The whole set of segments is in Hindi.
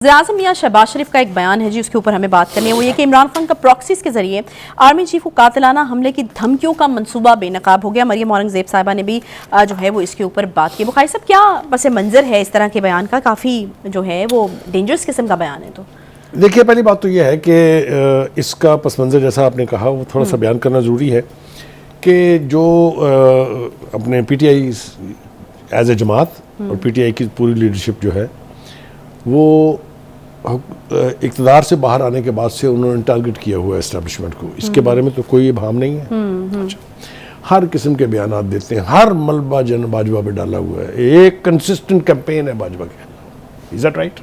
वज़ीर-ए-आज़म मियां शहबाज शरीफ का एक बयान है जी, उसके ऊपर हमें बात करनी है। वो ये कि इमरान खान का प्रॉक्सीज के जरिए आर्मी चीफ को कातिलाना हमले की धमकियों का मंसूबा बेनकाब हो गया। मरियम औरंगजेब साहिबा ने भी जो है वो इसके ऊपर बात की। बुखारी साहब, क्या पस मंज़र है इस तरह के बयान का? काफ़ी जो है वो डेंजरस किस्म का बयान है। तो देखिए, पहली बात तो यह है कि इसका पस मंज़र जैसा आपने कहा वो थोड़ा सा बयान करना ज़रूरी है कि जो अपने PTI एज ए जमात और PTI की पूरी लीडरशिप जो है वो इक़्तिदार से बाहर आने के बाद से उन्होंने टारगेट किया हुआ है एस्टेब्लिशमेंट को। इसके बारे में तो कोई इबाम नहीं है। अच्छा, हर किस्म के बयानात देते हैं, हर मलबा जन बाजवा पे डाला हुआ है। एक कंसिस्टेंट कैंपेन है बाजवा के। Is that right?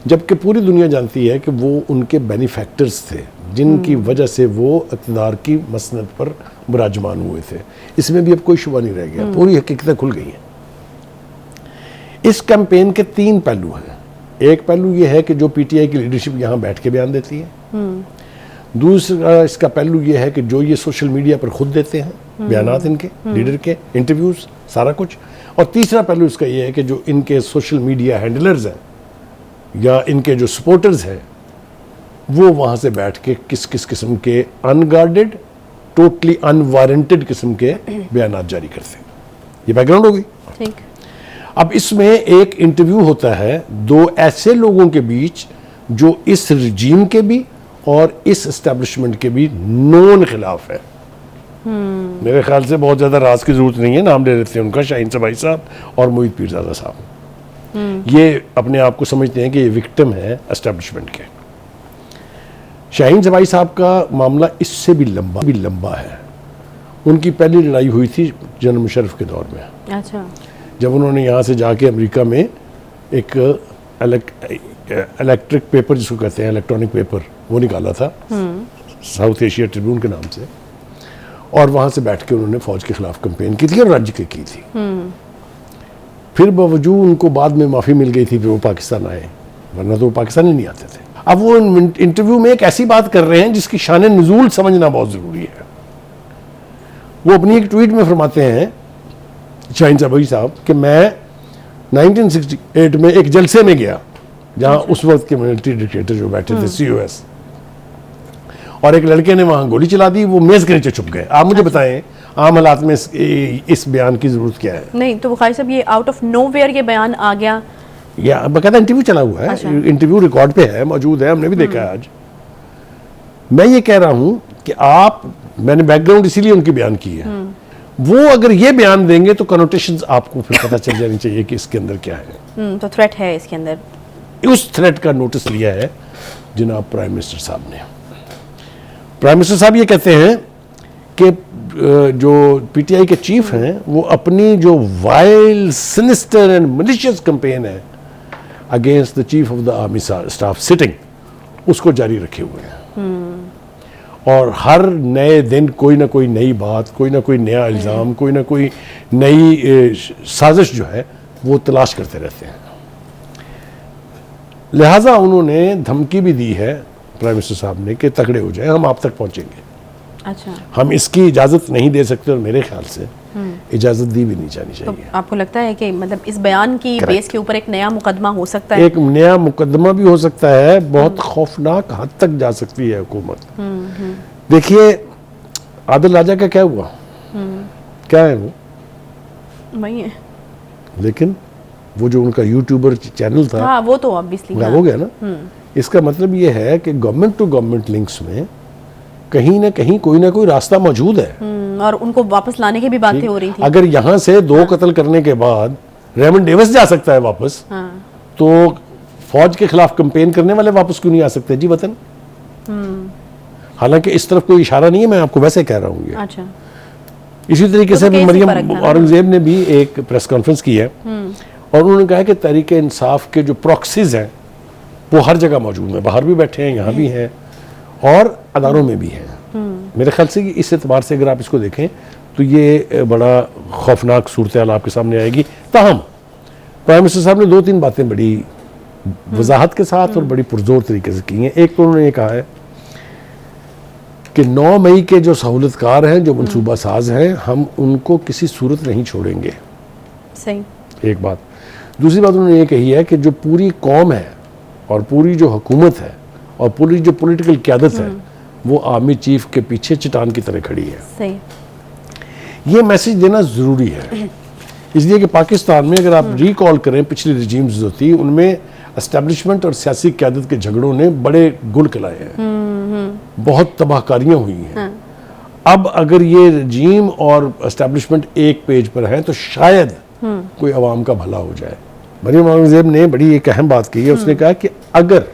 जबकि पूरी दुनिया जानती है कि वो उनके बेनिफैक्टर्स थे जिनकी वजह से वो इक़्तिदार की मसनद पर विराजमान हुए थे। इसमें भी अब कोई शुबा नहीं रह गया, पूरी हकीकतें खुल गई हैं। इस कैंपेन के 3 पहलू हैं। एक पहलू ये है कि जो PTI की लीडरशिप यहाँ बैठ के बयान देती है। दूसरा इसका पहलू ये है कि जो ये सोशल मीडिया पर खुद देते हैं बयानात, इनके लीडर के इंटरव्यूज, सारा कुछ। और तीसरा पहलू इसका ये है कि जो इनके सोशल मीडिया हैंडलर्स हैं या इनके जो सपोर्टर्स हैं वो वहाँ से बैठ के किस किस किस्म के अनगार्डेड, टोटली अनवारंटेड किस्म के बयानात जारी करते हैं। ये बैकग्राउंड होगी। ठीक। अब इसमें एक इंटरव्यू होता है 2 ऐसे लोगों के बीच जो इस रिजीम के भी और इस एस्टेब्लिशमेंट के भी नोन खिलाफ है। मेरे ख्याल से बहुत ज्यादा राज की जरूरत नहीं है, नाम ले लेते हैं उनका, शाहीन सबाई साहब और मोहित पीरजादा साहब। ये अपने आप को समझते हैं कि ये विक्टिम है एस्टेब्लिशमेंट के। शाहीन सबाई साहब का मामला इससे भी लंबा है। उनकी पहली लड़ाई हुई थी जनरल मुशर्रफ के दौर में। अच्छा। जब उन्होंने यहाँ से जाके अमेरिका में एक इलेक्ट्रिक पेपर, जिसको कहते हैं इलेक्ट्रॉनिक पेपर, वो निकाला था साउथ एशिया ट्रिब्यून के नाम से, और वहाँ से बैठ के उन्होंने फौज के खिलाफ कैंपेन की थी और राज्य की थी। फिर बावजूद उनको बाद में माफ़ी मिल गई थी, फिर वो पाकिस्तान आए, वरना तो वो पाकिस्तान ही नहीं आते थे। अब वो इंटरव्यू में एक ऐसी बात कर रहे हैं जिसकी शान नुज़ूल समझना बहुत ज़रूरी है। वो अपनी एक ट्वीट में फरमाते हैं शाहीन सबाई साहब कि मैं 1968 में एक जलसे में गया जहां उस वक्त के मिलिट्री डिक्टेटर जो बैठे थे COS, और एक लड़के ने वहां गोली चला दी, वो मेज के नीचे छुप गए। आप मुझे बताएं आम हालात में इस बयान की जरूरत क्या है? नहीं तो बुखारी साहब, ये आउट ऑफ नोवेयर ये बयान आ गया या बकायदा इंटरव्यू चला हुआ है। अच्छा। इंटरव्यू रिकॉर्ड पे है, मौजूद है, हमने भी देखा है आज। मैं ये कह रहा हूं कि मैंने बैकग्राउंड इसीलिए उनकी बयान की है। वो अगर ये बयान देंगे तो कनोटेशंस आपको फिर पता चल जानी चाहिए कि इसके अंदर क्या है। तो थ्रेट है इसके अंदर। उस थ्रेट का नोटिस लिया है जनाब प्राइम मिनिस्टर साहब ने। प्राइम मिनिस्टर साहब ये कहते हैं कि जो PTI के चीफ हैं वो अपनी जो wild, sinister and malicious campaign है against the chief of the army staff sitting, उसको जारी रखे हुए हैं। और हर नए दिन कोई ना कोई नई बात, कोई ना कोई नया इल्ज़ाम, कोई ना कोई नई साजिश जो है वो तलाश करते रहते हैं। लिहाजा उन्होंने धमकी भी दी है प्राइम मिनिस्टर साहब ने कि तगड़े हो जाए, हम आप तक पहुंचेंगे। अच्छा। हम इसकी इजाज़त नहीं दे सकते और मेरे ख्याल से इजाज़त दी भी नहीं जानी चाहिए। तो आपको लगता है कि मतलब इस बयान की बेस के ऊपर एक नया मुकदमा हो सकता है? एक नया मुकदमा भी हो सकता है, बहुत खौफनाक हद तक जा सकती है हुकूमत। देखिए, आदिल राजा का क्या हुआ? क्या है वो? वही है। लेकिन वो जो उनका यूट्यूबर चैनल था, हाँ, वो तो ऑब्वियसली हो गया ना। इसका मतलब ये है कि गवर्नमेंट टू गवर्नमेंट लिंक्स में कहीं ना कहीं कोई ना कोई रास्ता मौजूद है। और उनको वापस लाने की भी बातें हो रही थी। अगर यहाँ से 2 कत्ल करने के बाद रेमंड डेविस जा सकता है वापस, तो फौज के खिलाफ कैंपेन करने वाले वापस क्यों नहीं आ सकते जी वतन? हालांकि इस तरफ कोई इशारा नहीं है, मैं आपको वैसे कह रहा हूँ। अच्छा। इसी तरीके से मरियम औरंगजेब ने भी एक प्रेस कॉन्फ्रेंस की है और उन्होंने कहा कि तहरीक इंसाफ के जो प्रॉक्सीज हैं वो हर जगह मौजूद हैं, बाहर भी बैठे हैं, यहाँ भी हैं और अदारों में भी हैं। मेरे ख्याल से इस एतबार से अगर आप इसको देखें तो ये बड़ा खौफनाक सूरत हाल आपके सामने आएगी। ताहम प्राइम मिनिस्टर साहब ने 2-3 बातें बड़ी वजाहत के साथ और बड़ी पुरजोर तरीके से की हैं। एक तो उन्होंने ये कहा है कि 9 मई के जो सहूलतकार हैं, जो मनसूबा साज हैं, हम उनको किसी सूरत नहीं छोड़ेंगे। सही। एक बात। दूसरी बात उन्होंने ये कही है कि जो पूरी कौम है और पूरी जो हुकूमत है और पूरी जो पॉलिटिकल क़यादत है वो आर्मी चीफ के पीछे चट्टान की तरह खड़ी है। सही। ये मैसेज देना ज़रूरी है, इसलिए कि पाकिस्तान में अगर आप रिकॉल करें पिछली रिजीम्स जो थी उनमें एस्टेब्लिशमेंट और सियासी क़यादत के झगड़ों ने बड़े गुल खिलाए हैं, बहुत तबाहकारियाँ हुई हैं। अब अगर ये रजीम और एस्टेब्लिशमेंट एक पेज पर है तो शायद कोई अवाम का भला हो जाए। मरियम औरंगज़ेब ने बड़ी एक अहम बात कही है, उसने कहा कि अगर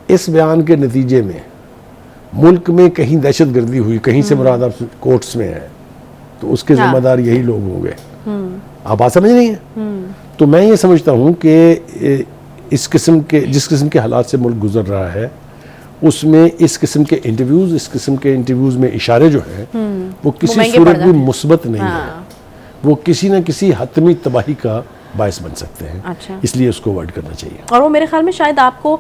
इस बयान के नतीजे में मुल्क में कहीं दहशत गर्दी हुई, कहीं से मुराद आप कोर्ट्स में है, तो उसके जिम्मेदार यही लोग होंगे। आप बात समझ रही हैं? तो मैं ये समझता हूँ कि इस किस्म के जिस किस्म के हालात से मुल्क गुजर रहा है उसमें इस किस्म के इंटरव्यूज़ में इशारे जो हैं वो किसी सूरत भी मुस्बत नहीं है, वो किसी न किसी हतमी तबाही का बायस बन सकते हैं। अच्छा। इसलिए उसको अवॉइड करना चाहिए। और वो मेरे ख्याल में शायद आपको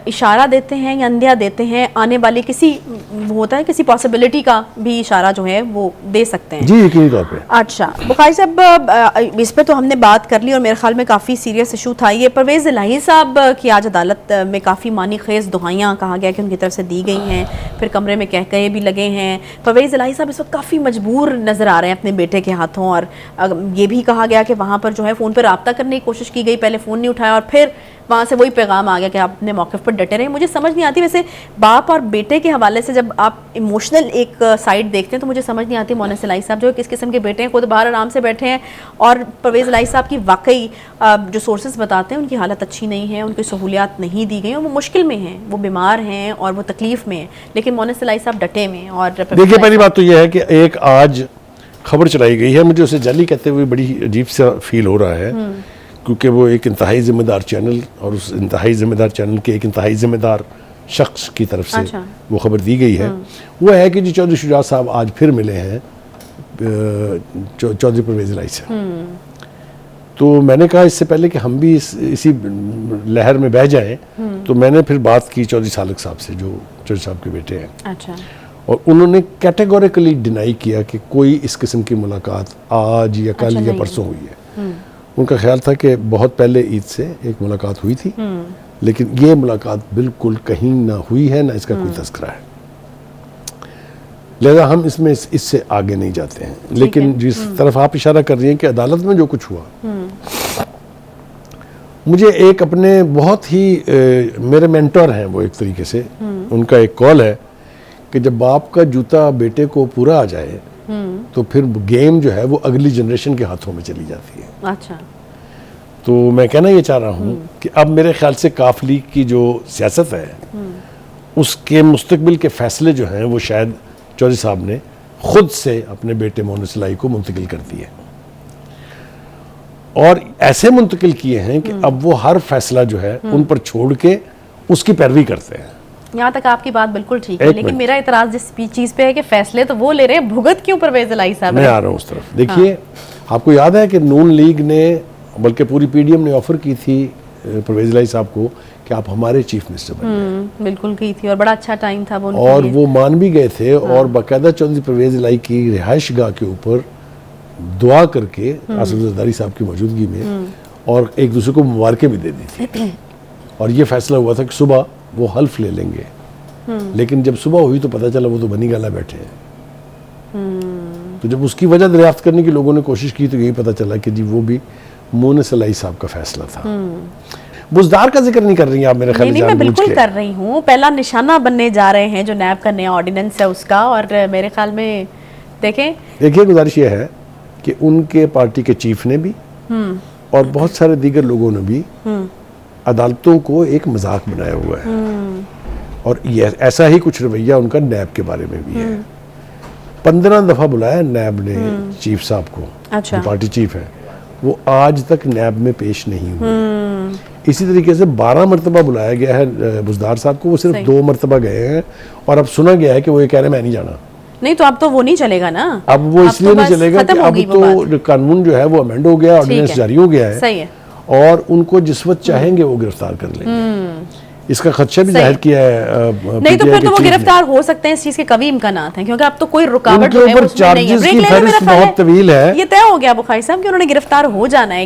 इशारा देते हैं या अंदिया देते हैं आने वाली किसी वो होता है किसी पॉसिबिलिटी का भी इशारा जो है वो दे सकते हैं। जी यकीनी तौर पे। अच्छा बुखारी साहब, इस पे तो हमने बात कर ली और मेरे ख्याल में काफ़ी सीरियस इशू था ये। परवेज़ इलाही साहब की आज अदालत में काफ़ी मानी खेज़ दुआएं कहा गया कि उनकी तरफ से दी गई हैं, फिर कमरे में कहकहे भी लगे हैं। परवेज़ इलाही साहब इस वक्त काफ़ी मजबूर नज़र आ रहे हैं अपने बेटे के हाथों, और ये भी कहा गया कि वहाँ पर जो है फ़ोन पर रब्ता करने की कोशिश की गई, पहले फ़ोन नहीं उठाया और फिर वहाँ से वही पैगाम आ गया कि आप अपने मौक़िफ़ पर डटे रहें। मुझे समझ नहीं आती, वैसे बाप और बेटे के हवाले से जब आप इमोशनल एक साइड देखते हैं तो मुझे समझ नहीं आती मोनिस इलाही साहब जो है किस किस्म के बेटे हैं, खुद बाहर आराम से बैठे हैं, और परवेज़ इलाही साहब की वाकई जो सोर्सेज बताते हैं उनकी हालत अच्छी नहीं है, उनकी सहूलियात नहीं दी गई, वो मुश्किल में हैं, वो बीमार हैं और वो तकलीफ़ में हैं, लेकिन मोनिस इलाही साहब डटे हुए हैं। और देखिए पहली बात तो यह है कि एक आज खबर चलाई गई है, मुझे उसे जाली कहते हुए बड़ी अजीब सा फील हो रहा है, क्योंकि वो एक इंतहाई ज़िम्मेदार चैनल और उस इंतहाई ज़िम्मेदार चैनल के एक इंतहाई ज़िम्मेदार शख्स की तरफ से अच्छा। वो खबर दी गई है। वो है कि जी चौधरी शुजात साहब आज फिर मिले हैं चौधरी परवेज़ इलाही से। तो मैंने कहा इससे पहले कि हम भी इसी लहर में बह जाएं, तो मैंने फिर बात की चौधरी सालक साहब से जो चौधरी साहब के बेटे हैं। अच्छा। और उन्होंने कैटेगोरिकली डिनाई किया कि कोई इस किस्म की मुलाकात आज या कल या परसों हुई है। उनका ख्याल था कि बहुत पहले ईद से एक मुलाकात हुई थी, लेकिन ये मुलाकात बिल्कुल कहीं ना हुई है, ना इसका कोई तज़किरा है, लिहाजा हम इसमें इससे आगे नहीं जाते हैं। लेकिन जिस तरफ आप इशारा कर रही हैं कि अदालत में जो कुछ हुआ, मुझे एक अपने बहुत ही मेरे मेंटर हैं वो एक तरीके से, उनका एक कॉल है कि जब बाप का जूता बेटे को पूरा आ जाए तो फिर गेम जो है वो अगली जनरेशन के हाथों में चली जाती है। अच्छा। तो मैं कहना ये चाह रहा हूँ कि अब मेरे ख्याल से काफ लीग की जो सियासत है उसके मुस्तकबिल के फैसले जो हैं वो शायद चौधरी साहब ने खुद से अपने बेटे मोनिस इलाही को मुंतकिल कर दिए, और ऐसे मुंतकिल किए हैं कि अब वो हर फैसला जो है उन पर छोड़ के उसकी पैरवी करते हैं। यहाँ तक आपकी बात बिल्कुल ठीक है, लेकिन मेरा इतराज जिस चीज़ पे है कि फैसले तो वो ले रहे हैं, भुगत क्यों परवेज़ इलाही साहब? मैं आ रहा हूँ उस तरफ। देखिए आपको याद है कि नून लीग ने बल्कि पूरी पीडीएम ने ऑफर की थी परवेज़ इलाही साहब को कि आप हमारे चीफ मिनिस्टर बने, बिल्कुल की थी, और बड़ा अच्छा टाइम था वो, और वो मान भी गए थे। और बाकायदा चौधरी परवेज़ इलाही की रिहाइश गाह के ऊपर दुआ करके आसिफ जरदारी साहब की मौजूदगी में और एक दूसरे को मुबारकें भी दे दी थी, और ये फैसला हुआ था कि सुबह वो हल्फ ले लेंगे। लेकिन जब सुबह हुई तो पता चला वो तो बनी गाला बैठे हैं। तो जब उसकी वजह दरियाफ्त करने की लोगों ने कोशिश की तो यही पता चला कि जी वो भी मोनिस इलाही साहब का फैसला था। बुज़दार का जिक्र नहीं कर रही हैं आप मेरे ख्याल में? मैं बिल्कुल कर रही हूँ, पहला निशाना बनने जा रहे हैं जो नैब का नया ऑर्डिनेंस है उसका, और मेरे ख्याल में देखिए गुजारिश ये है कि उनके पार्टी के चीफ ने भी और बहुत सारे दीगर लोगों ने भी अदालतों को एक मजाक बनाया हुआ है, और ये ऐसा ही कुछ रवैया उनका नैब के बारे में भी है। 15 दफा बुलाया नैब ने चीफ साहब को। अच्छा। जो पार्टी चीफ है वो आज तक नैब में पेश नहीं हुए। इसी तरीके से 12 मरतबा बुलाया गया है बुज़दार साहब को, वो सिर्फ 2 मरतबा गए हैं, और अब सुना गया है कि वो ये कह रहे हैं मैं नहीं जाना। नहीं तो अब तो वो नहीं चलेगा ना, अब वो इसलिए नहीं चलेगा कि अब तो कानून जो है वो अमेंड हो गया, ऑर्डिनेंस जारी हो गया है, सही है, और उनको जिस वक्त चाहेंगे वो गिरफ्तार कर लेंगे। इसका खदशा भी जाहिर किया है। नहीं तो फिर तो वो गिरफ्तार हो सकते हैं, इस चीज के कभी इम्कानात हैं, क्योंकि अब तो कोई रुकावट नहीं है। चार्जेस की फहरिस्त बहुत तवील है। ये तय हो गया बुखारी साहब कि उन्होंने गिरफ्तार हो जाना है।